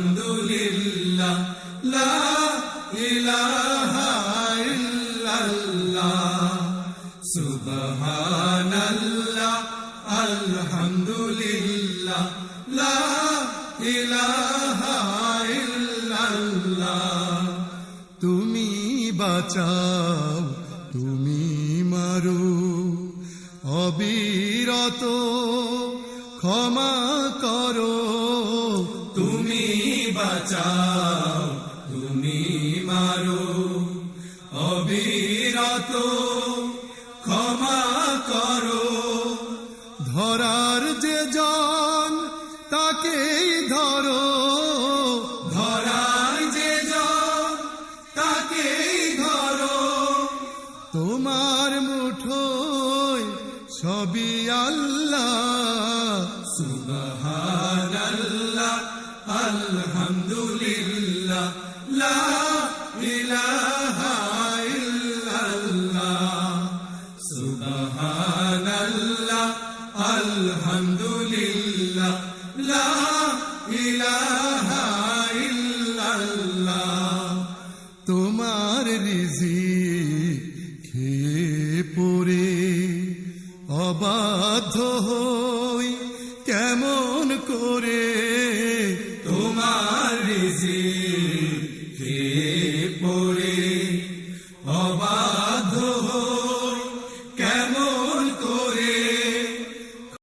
আলহামদুলিল্লাহ লা ইলাহা ইল্লাল্লাহ সুবহানাল্লাহ আলহামদুলিল্লাহ লা ইলাহা ইল্লাল্লাহ তুমি বাঁচাও তুমি মারো অবিরত ক্ষমা করো তুমি বাঁচাও তুমি মারো অবিরত ক্ষমা করো ধরার যে জন তাকেই ধরো ধরার যে জন তাকেই ধরো তোমার মুঠোয় সবই আল্লাহ সুবহানাল্লাহ আলহামদুলিল্লাহ লা ইলাহা ইল্লাল্লাহ সুবহানাল্লাহ আলহামদুলিল্লাহ লা ইলাহা ইল্লাল্লাহ তোমার রিজিক